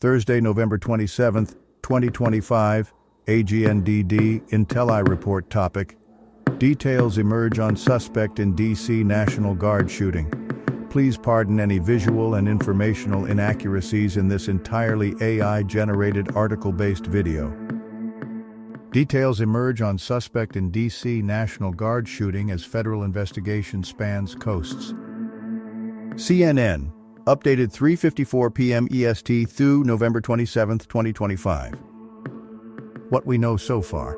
Thursday, November 27th, 2025, AGNDD Intelli report topic. Details emerge on suspect in D.C. National Guard shooting. Please pardon any visual and informational inaccuracies in this entirely AI-generated article-based video. Details emerge on suspect in D.C. National Guard shooting as federal investigation spans coasts. CNN, updated 3:54 p.m. EST through November 27, 2025. What we know so far.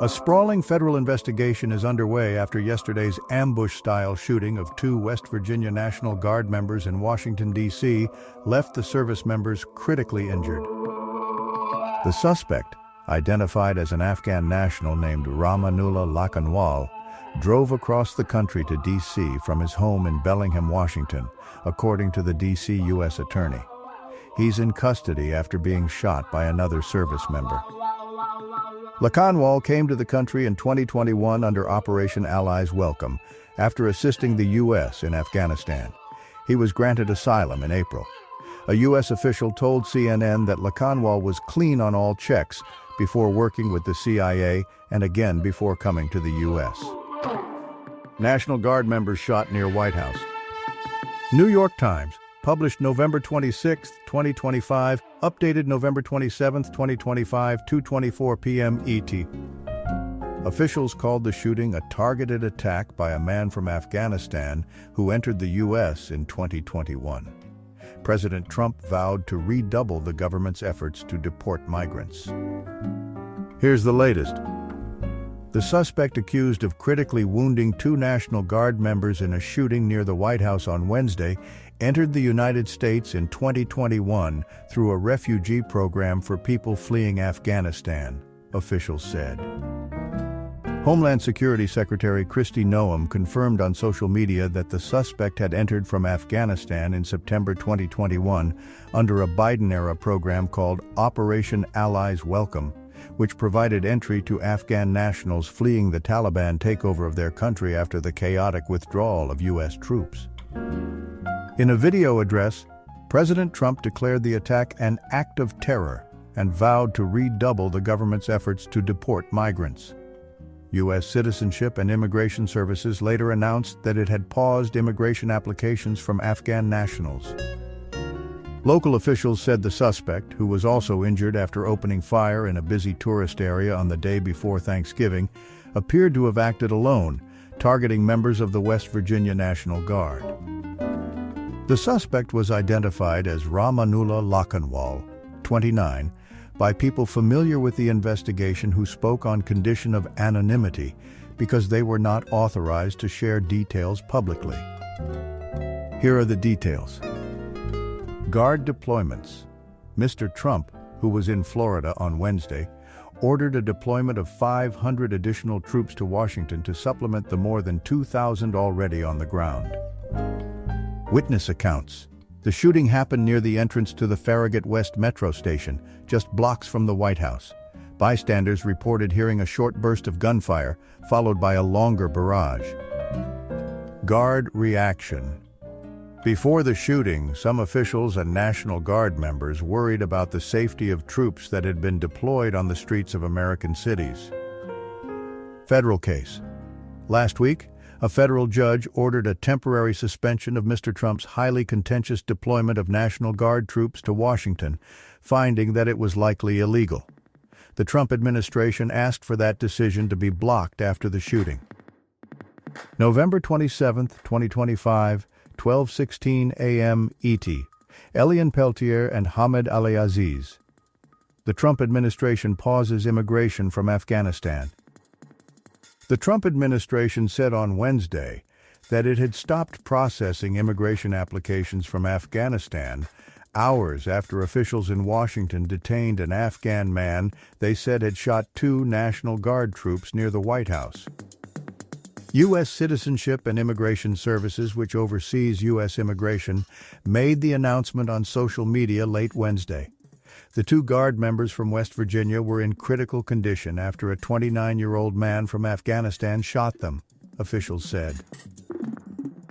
A sprawling federal investigation is underway after yesterday's ambush-style shooting of two West Virginia National Guard members in Washington, D.C., left the service members critically injured. The suspect, identified as an Afghan national named Rahmanullah Lakhanwal, drove across the country to D.C. from his home in Bellingham, Washington, according to the D.C. U.S. Attorney. He's in custody after being shot by another service member. Lakhanwal came to the country in 2021 under Operation Allies Welcome, after assisting the U.S. in Afghanistan. He was granted asylum in April. A U.S. official told CNN that Lakhanwal was clean on all checks before working with the CIA and again before coming to the U.S. National Guard members shot near White House. New York Times, published November 26, 2025, updated November 27, 2025, 2:24 p.m. ET. Officials called the shooting a targeted attack by a man from Afghanistan who entered the U.S. in 2021. President Trump vowed to redouble the government's efforts to deport migrants. Here's the latest. The suspect accused of critically wounding two National Guard members in a shooting near the White House on Wednesday entered the United States in 2021 through a refugee program for people fleeing Afghanistan, officials said. Homeland Security Secretary Kristi Noem confirmed on social media that the suspect had entered from Afghanistan in September 2021 under a Biden-era program called Operation Allies Welcome, which provided entry to Afghan nationals fleeing the Taliban takeover of their country after the chaotic withdrawal of U.S. troops. In a video address, President Trump declared the attack an act of terror and vowed to redouble the government's efforts to deport migrants. U.S. Citizenship and Immigration Services later announced that it had paused immigration applications from Afghan nationals. Local officials said the suspect, who was also injured after opening fire in a busy tourist area on the day before Thanksgiving, appeared to have acted alone, targeting members of the West Virginia National Guard. The suspect was identified as Rahmanullah Lakhanwal, 29, by people familiar with the investigation who spoke on condition of anonymity because they were not authorized to share details publicly. Here are the details. Guard deployments. Mr. Trump, who was in Florida on Wednesday, ordered a deployment of 500 additional troops to Washington to supplement the more than 2,000 already on the ground. Witness accounts. The shooting happened near the entrance to the Farragut West Metro station, just blocks from the White House. Bystanders reported hearing a short burst of gunfire, followed by a longer barrage. Guard reaction. Before the shooting, some officials and National Guard members worried about the safety of troops that had been deployed on the streets of American cities. Federal case. Last week, a federal judge ordered a temporary suspension of Mr. Trump's highly contentious deployment of National Guard troops to Washington, finding that it was likely illegal. The Trump administration asked for that decision to be blocked after the shooting. November 27, 2025, 12:16 a.m. ET. Elian Peltier and Hamed Ali-Aziz. The Trump administration pauses immigration from Afghanistan. The Trump administration said on Wednesday that it had stopped processing immigration applications from Afghanistan hours after officials in Washington detained an Afghan man they said had shot two National Guard troops near the White House. U.S. Citizenship and Immigration Services, which oversees U.S. immigration, made the announcement on social media late Wednesday. The two Guard members from West Virginia were in critical condition after a 29-year-old man from Afghanistan shot them, officials said.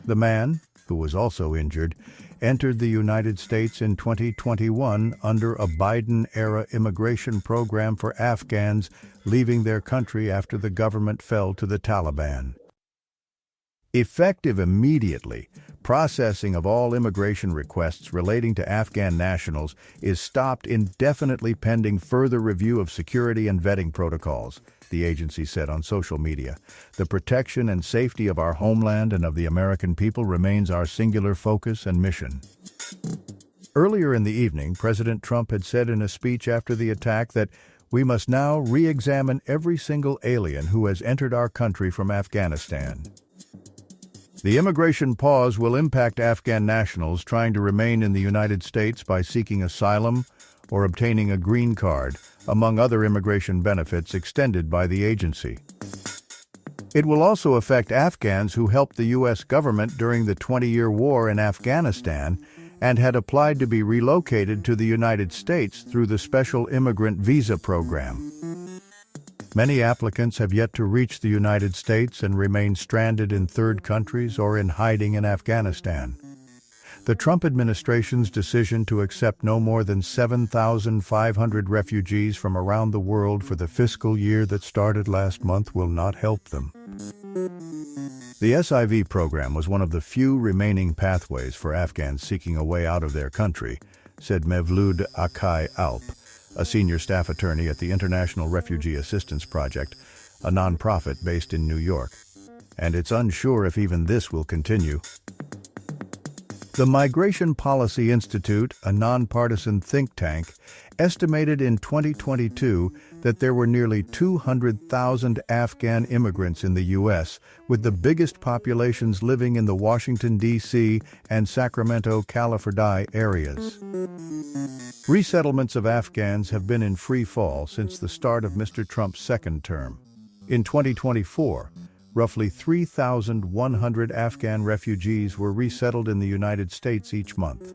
The man, who was also injured, entered the United States in 2021 under a Biden-era immigration program for Afghans leaving their country after the government fell to the Taliban. Effective immediately, processing of all immigration requests relating to Afghan nationals is stopped indefinitely pending further review of security and vetting protocols, the agency said on social media. The protection and safety of our homeland and of the American people remains our singular focus and mission. Earlier in the evening, President Trump had said in a speech after the attack that we must now re-examine every single alien who has entered our country from Afghanistan. The immigration pause will impact Afghan nationals trying to remain in the United States by seeking asylum or obtaining a green card, among other immigration benefits extended by the agency. It will also affect Afghans who helped the U.S. government during the 20-year war in Afghanistan and had applied to be relocated to the United States through the Special Immigrant Visa Program. Many applicants have yet to reach the United States and remain stranded in third countries or in hiding in Afghanistan. The Trump administration's decision to accept no more than 7,500 refugees from around the world for the fiscal year that started last month will not help them. The SIV program was one of the few remaining pathways for Afghans seeking a way out of their country, said Mevlud Akay Alp, a senior staff attorney at the International Refugee Assistance Project, a nonprofit based in New York. And it's unsure if even this will continue. The Migration Policy Institute, a nonpartisan think tank, estimated in 2022 that there were nearly 200,000 Afghan immigrants in the U.S., with the biggest populations living in the Washington, D.C. and Sacramento, California areas. Resettlements of Afghans have been in free fall since the start of Mr. Trump's second term. In 2024, roughly 3,100 Afghan refugees were resettled in the United States each month.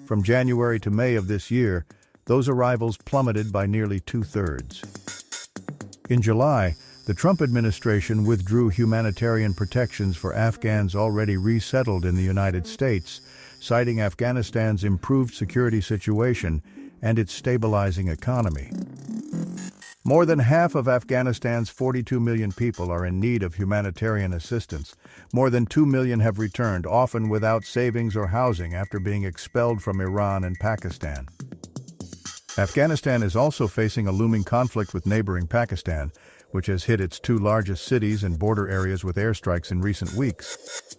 From January to May of this year, those arrivals plummeted by nearly two-thirds. In July, the Trump administration withdrew humanitarian protections for Afghans already resettled in the United States, citing Afghanistan's improved security situation and its stabilizing economy. More than half of Afghanistan's 42 million people are in need of humanitarian assistance. More than 2 million have returned, often without savings or housing after being expelled from Iran and Pakistan. Afghanistan is also facing a looming conflict with neighboring Pakistan, which has hit its two largest cities and border areas with airstrikes in recent weeks.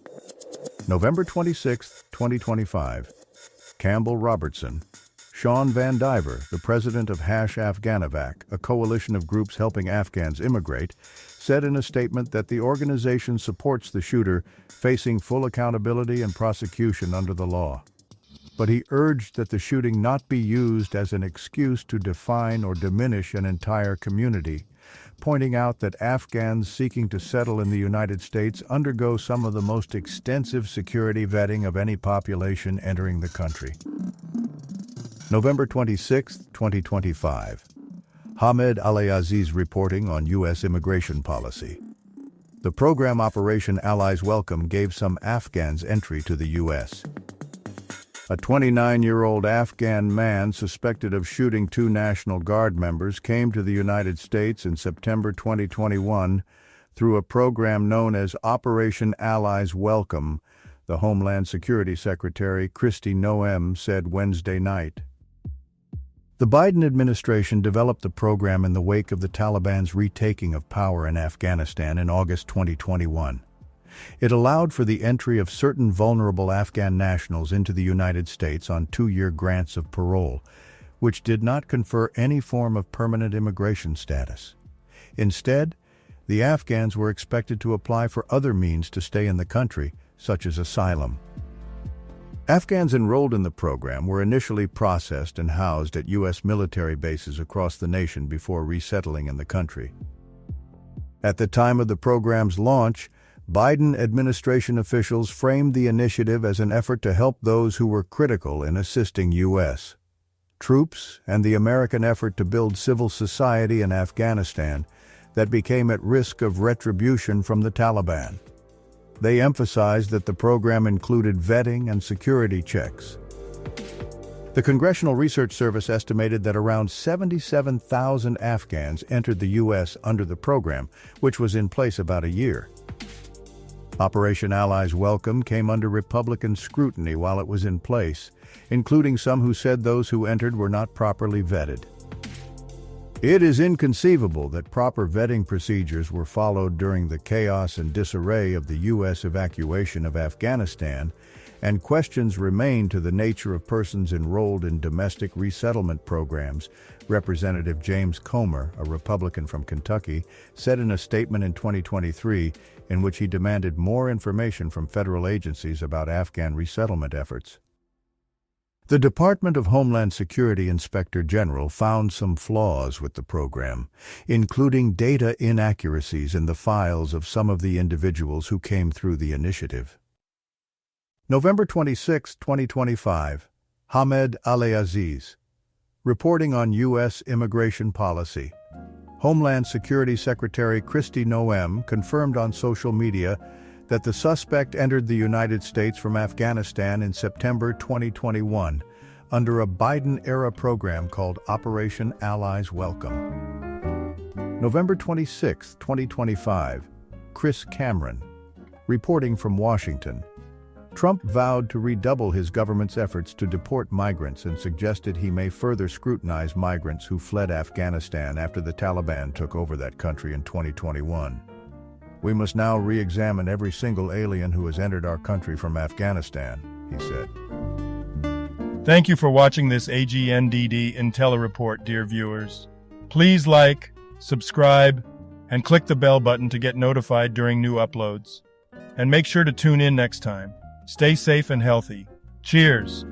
November 26, 2025. Campbell Robertson. Sean Van Diver, the president of Afghanovac, a coalition of groups helping Afghans immigrate, said in a statement that the organization supports the shooter, facing full accountability and prosecution under the law. But he urged that the shooting not be used as an excuse to define or diminish an entire community, pointing out that Afghans seeking to settle in the United States undergo some of the most extensive security vetting of any population entering the country. November 26, 2025. Hamed Aliaziz reporting on U.S. immigration policy. The program Operation Allies Welcome gave some Afghans entry to the U.S. A 29-year-old Afghan man suspected of shooting two National Guard members came to the United States in September 2021 through a program known as Operation Allies Welcome, the Homeland Security Secretary Kristi Noem said Wednesday night. The Biden administration developed the program in the wake of the Taliban's retaking of power in Afghanistan in August 2021. It allowed for the entry of certain vulnerable Afghan nationals into the United States on 2-year grants of parole, which did not confer any form of permanent immigration status. Instead, the Afghans were expected to apply for other means to stay in the country, such as asylum. Afghans enrolled in the program were initially processed and housed at U.S. military bases across the nation before resettling in the country. At the time of the program's launch, Biden administration officials framed the initiative as an effort to help those who were critical in assisting U.S. troops and the American effort to build civil society in Afghanistan that became at risk of retribution from the Taliban. They emphasized that the program included vetting and security checks. The Congressional Research Service estimated that around 77,000 Afghans entered the U.S. under the program, which was in place about a year. Operation Allies Welcome came under Republican scrutiny while it was in place, including some who said those who entered were not properly vetted. It is inconceivable that proper vetting procedures were followed during the chaos and disarray of the U.S. evacuation of Afghanistan, and questions remain to the nature of persons enrolled in domestic resettlement programs, Representative James Comer, a Republican from Kentucky, said in a statement in 2023 in which he demanded more information from federal agencies about Afghan resettlement efforts. The Department of Homeland Security Inspector General found some flaws with the program, including data inaccuracies in the files of some of the individuals who came through the initiative. November 26, 2025, Hamed Aliaziz. Reporting on U.S. immigration policy. Homeland Security Secretary Kristi Noem confirmed on social media that the suspect entered the United States from Afghanistan in September 2021 under a Biden-era program called Operation Allies Welcome. November 26, 2025, Chris Cameron. Reporting from Washington. Trump vowed to redouble his government's efforts to deport migrants and suggested he may further scrutinize migrants who fled Afghanistan after the Taliban took over that country in 2021. We must now re-examine every single alien who has entered our country from Afghanistan, he said. Thank you for watching this AGNDD IntelliReport, dear viewers. Please like, subscribe, and click the bell button to get notified during new uploads. And make sure to tune in next time. Stay safe and healthy. Cheers!